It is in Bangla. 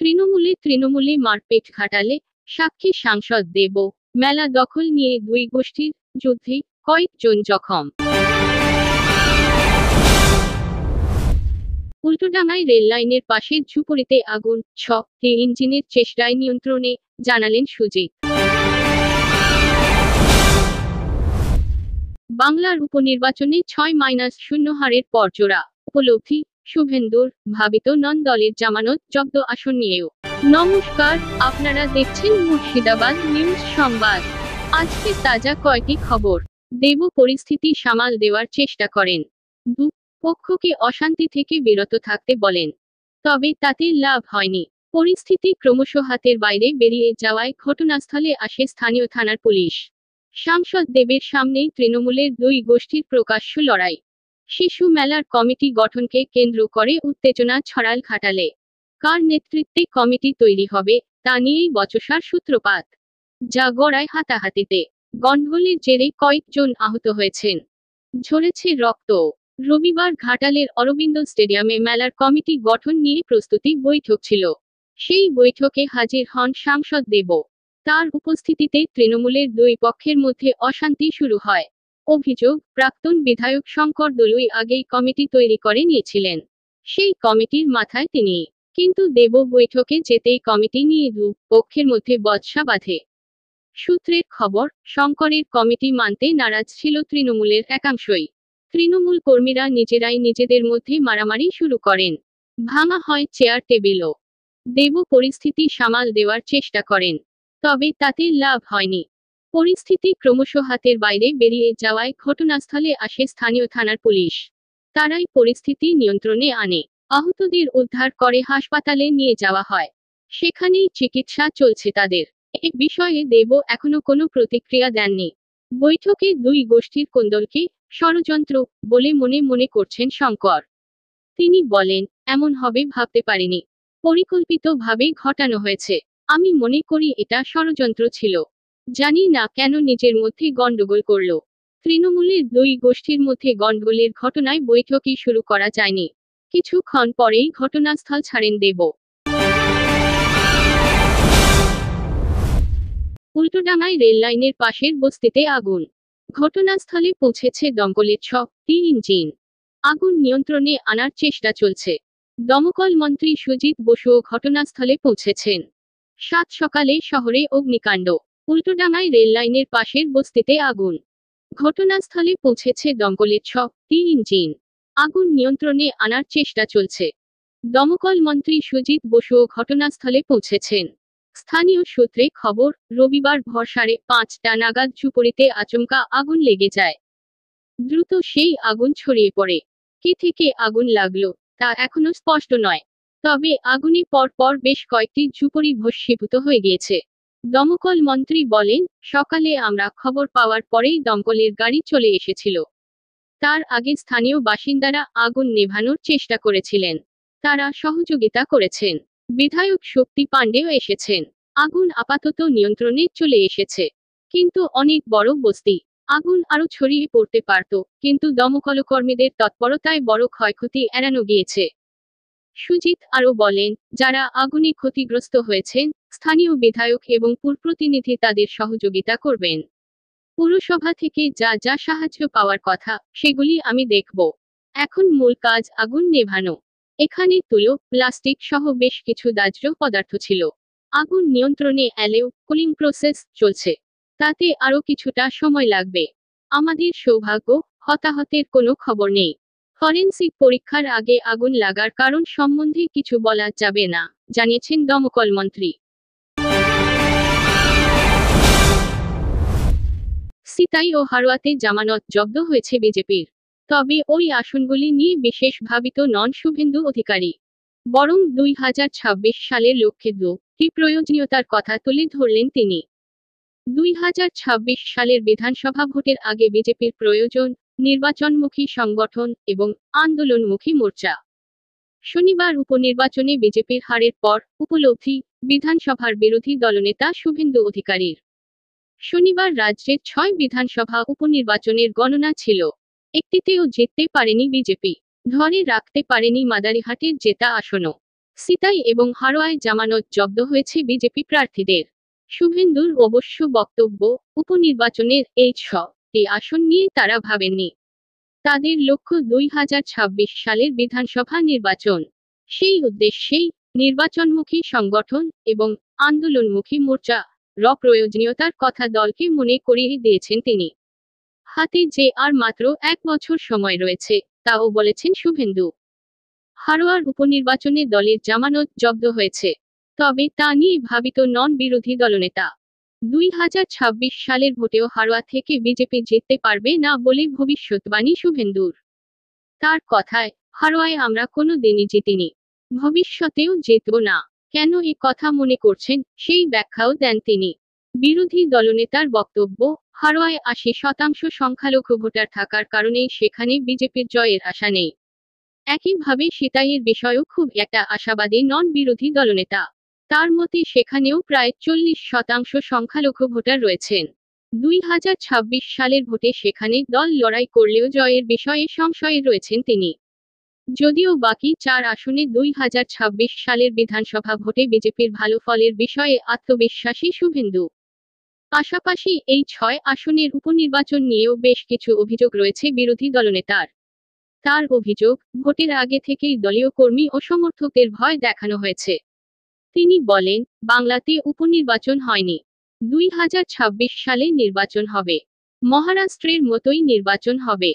তৃণমূলে মারপেট ঘাটালে সাক্ষী সাংসদ দেব। মেলা দখল নিয়ে দুই গোষ্ঠীর যুদ্ধে কয়েকজন জখম। উল্টোডাঙায় রেললাইনের পাশে ঝুপড়িতে আগুন, ইঞ্জিনের চেষ্টায় নিয়ন্ত্রণে, জানালেন সুজিত। বাংলার উপনির্বাচনে 6-0 হারের পর জোড়া উপলব্ধি শুভেন্দুর, ভাবিত নন দলের জামানত জব্দ আসন নিয়েও। নমস্কার, আপনারা দেখছেন মুর্শিদাবাদ নিউজ সংবাদ। আজকে তাজা কয়েকটি খবর। দেব পরিস্থিতি সামাল দেওয়ার চেষ্টা করেন। পক্ষকে অশান্তি থেকে বিরত থাকতে বলেন, তবে তাতে লাভ হয়নি। পরিস্থিতি ক্রমশ হাতের বাইরে বেরিয়ে যাওয়ায় ঘটনাস্থলে আসে স্থানীয় থানার পুলিশ। সাংসদ দেবের সামনেই তৃণমূলের দুই গোষ্ঠীর প্রকাশ্য লড়াই। শিশু মেলার কমিটি গঠনকে কেন্দ্র করে উত্তেজনা ছড়াল ঘাটালে। কার নেতৃত্বে কমিটি তৈরি হবে তা নিয়েই বচসার সূত্রপাত, যা গড়ায় হাতাহাতিতে। গন্ডগোলের জেরে কয়েকজন আহত হয়েছেন, ঝরেছে রক্ত। রবিবার ঘাটালের অরবিন্দ স্টেডিয়ামে মেলার কমিটি গঠন নিয়ে প্রস্তুতি বৈঠক ছিল। সেই বৈঠকে হাজির হন সাংসদ দেব। তার উপস্থিতিতে তৃণমূলের দুই পক্ষের মধ্যে অশান্তি শুরু হয়। অভিযোগ, প্রাক্তন বিধায়ক শঙ্কর দলুই আগেই কমিটি তৈরি করে নিয়েছিলেন। সেই কমিটির মাথায় তিনি। কিন্তু দেব বৈঠকে যেতেই কমিটি নিয়ে দু পক্ষের মধ্যে বচসা বাধে। সূত্রের খবর, শঙ্করের কমিটি মানতে নারাজ ছিল তৃণমূলের একাংশই। তৃণমূল কর্মীরা নিজেরাই নিজেদের মধ্যে মারামারি শুরু করেন। ভাঙা হয় চেয়ার টেবিলও। দেব পরিস্থিতি সামাল দেওয়ার চেষ্টা করেন, তবে তাতে লাভ হয়নি। পরিস্থিতি ক্রমশ হাতের বাইরে বেরিয়ে যাওয়ায় ঘটনাস্থলে আসে স্থানীয় থানার পুলিশ। তারাই পরিস্থিতি নিয়ন্ত্রণে আনে। আহতদের উদ্ধার করে হাসপাতালে নিয়ে যাওয়া হয়। সেখানেই চিকিৎসা চলছে তাদের। এ বিষয়ে দেব এখনো কোনো প্রতিক্রিয়া দেননি। বৈঠকে দুই গোষ্ঠীর কোন্দলকে ষড়যন্ত্র বলে মনে করছেন শঙ্কর। তিনি বলেন, এমন হবে ভাবতে পারিনি। পরিকল্পিতভাবে ঘটানো হয়েছে। আমি মনে করি এটা ষড়যন্ত্র ছিল। জানি না কেন নিজের মধ্যে গন্ডগোল করল। তৃণমূলের দুই গোষ্ঠীর মধ্যে গন্ডগোলের ঘটনায় বৈঠকই শুরু করা যায়নি। কিছুক্ষণ পরেই ঘটনাস্থল ছাড়েন দেব। উল্টোডাঙায় রেললাইনের পাশের বস্তিতে আগুন। ঘটনাস্থলে পৌঁছেছে দমকলের 6টি ইঞ্জিন। আগুন নিয়ন্ত্রণে আনার চেষ্টা চলছে। দমকল মন্ত্রী সুজিত বসুও ঘটনাস্থলে পৌঁছেছেন। সাত সকালে শহরে অগ্নিকাণ্ড। উল্টোডাঙায় রেললাইনের পাশের বস্তিতে আগুন। ঘটনাস্থলে পৌঁছেছে দমকলের 6টি ইঞ্জিন। আগুন নিয়ন্ত্রণে আনার চেষ্টা চলছে। দমকল মন্ত্রী সুজিত বসুও ঘটনাস্থলে পৌঁছেছেন। স্থানীয় সূত্রে খবর, রবিবার ভোর 5:30 নাগাদ ঝুপড়িতে আচমকা আগুন লেগে যায়। দ্রুত সেই আগুন ছড়িয়ে পড়ে। কে থেকে আগুন লাগলো তা এখনো স্পষ্ট নয়। তবে আগুনে পরপর বেশ কয়েকটি ঝুপড়ি ভস্মীভূত হয়ে গিয়েছে। দমকল মন্ত্রী বলেন, সকালে আমরা খবর পাওয়ার পরেই দমকলের গাড়ি চলে এসেছিল। তার আগে স্থানীয় বাসিন্দারা আগুন নেভানোর চেষ্টা করেছিলেন। তারা সহযোগিতা করেছেন। বিধায়ক শক্তি পাণ্ডেও এসেছেন। আগুন আপাতত নিয়ন্ত্রণে চলে এসেছে। কিন্তু অনেক বড় বস্তি। আগুন আরো ছড়িয়ে পড়তে পারত, কিন্তু দমকলকর্মীদের তৎপরতায় বড় ক্ষয়ক্ষতি এড়ানো গিয়েছে। সুজিত আরও বলেন, যারা আগুনে ক্ষতিগ্রস্ত হয়েছেন, স্থানীয় বিধায়ক এবং পুরপ্রতিনিধি তাদের সহযোগিতা করবেন। পুরসভা থেকে যা সাহায্য পাওয়ার কথা সেগুলি আমি দেখব। এখন মূল কাজ আগুন নেভানো। এখানে তুলো, প্লাস্টিক সহ বেশ কিছু দাহ্য পদার্থ ছিল। আগুন নিয়ন্ত্রণে এলেও কুলিং প্রসেস চলছে। তাতে আরও কিছুটা সময় লাগবে। আমাদের সৌভাগ্য, হতাহতের কোনো খবর নেই। ফরেনসিক পরীক্ষার আগে আগুন লাগার কারণ সম্বন্ধে কিছু বলা যাবে না, জানিয়েছেন দমকল মন্ত্রী। সিতাই ও হারোয়াতে জামানত জব্দ হয়েছে বিজেপির। তবে ওই আসনগুলি নিয়ে বিশেষ ভাবিত নন শুভেন্দু অধিকারী। বরং 2026 সালের লক্ষ্যে দুটি প্রয়োজনীয়তার কথা তুলে ধরলেন তিনি। 2026 সালের বিধানসভা ভোটের আগে বিজেপির প্রয়োজন নির্বাচনমুখী সংগঠন এবং আন্দোলনমুখী মোর্চা। শনিবার উপনির্বাচনে বিজেপির হারের পর উপলব্ধি বিধানসভার বিরোধী দলনেতা শুভেন্দু অধিকারীর। শনিবার রাজ্যের 6 বিধানসভা উপনির্বাচনের গণনা ছিল। একটিতেও জিততে পারেনি বিজেপি। ধরে রাখতে পারেনি মাদারিহাটের জেতা আসনও। সিতাই এবং হারোয়ায় জামানত জব্দ হয়েছে বিজেপি প্রার্থীদের। শুভেন্দুর অবশ্য বক্তব্য, উপনির্বাচনের এই টি আসন নিয়ে তারা ভাবেননি। তাদের লক্ষ্য 2026 সালের বিধানসভা নির্বাচন। সেই উদ্দেশ্যেই নির্বাচনমুখী সংগঠন এবং আন্দোলনমুখী মোর্চা প্রয়োজনীয়তার কথা দলকে মনে করিয়ে দিয়েছেন তিনি। হাতে যে আর মাত্র 1 বছর সময় রয়েছে, তাও বলেছেন শুভেন্দু। হারোয়ার উপনির্বাচনে দলের জামানত জব্দ হয়েছে, তবে তা নিয়ে ভাবিত নন বিরোধী দলনেতা। 2026 সালের ভোটেও হারোয়া থেকে বিজেপি জিততে পারবে না বলে ভবিষ্যৎবাণী শুভেন্দুর। তার কথায়, হারোয়ায় আমরা কোনো দিনই জিতিনি, ভবিষ্যতেও জিতব না। কেন এ কথা মনে করছেন, সেই ব্যাখ্যাও দেন তিনি। বিরোধী দলনেতার বক্তব্য, হারোয়ায় 80% সংখ্যালঘু ভোটার থাকার কারণে সেখানে বিজেপির জয়ের আশা নেই। একইভাবে সিতাইয়ের বিষয়েও খুব একটা আশাবাদী নন বিরোধী দলনেতা। তার মতে সেখানেও প্রায় 40% সংখ্যালঘু ভোটার রয়েছেন। 2026 সালের ভোটে সেখানে দল লড়াই করলেও জয়ের বিষয়ে সংশয়ে রয়েছেন তিনি। যদিও বাকি 4 আসনে 2026 সালের বিধানসভা ভোটে বিজেপির ভালো ফলের বিষয়ে আত্মবিশ্বাসী শুভেন্দু। পাশাপাশি এই 6 আসনের উপনির্বাচন নিয়েও বেশ কিছু অভিযোগ রয়েছে বিরোধী দলনেতার। তার অভিযোগ, ভোটের আগে থেকেই দলীয় কর্মী ও সমর্থকদের ভয় দেখানো হয়েছে। তিনি বলেন, বাংলাতে উপনির্বাচন হয়নি। 2026 সালে নির্বাচন হবে। মহারাষ্ট্রের মতোই নির্বাচন হবে।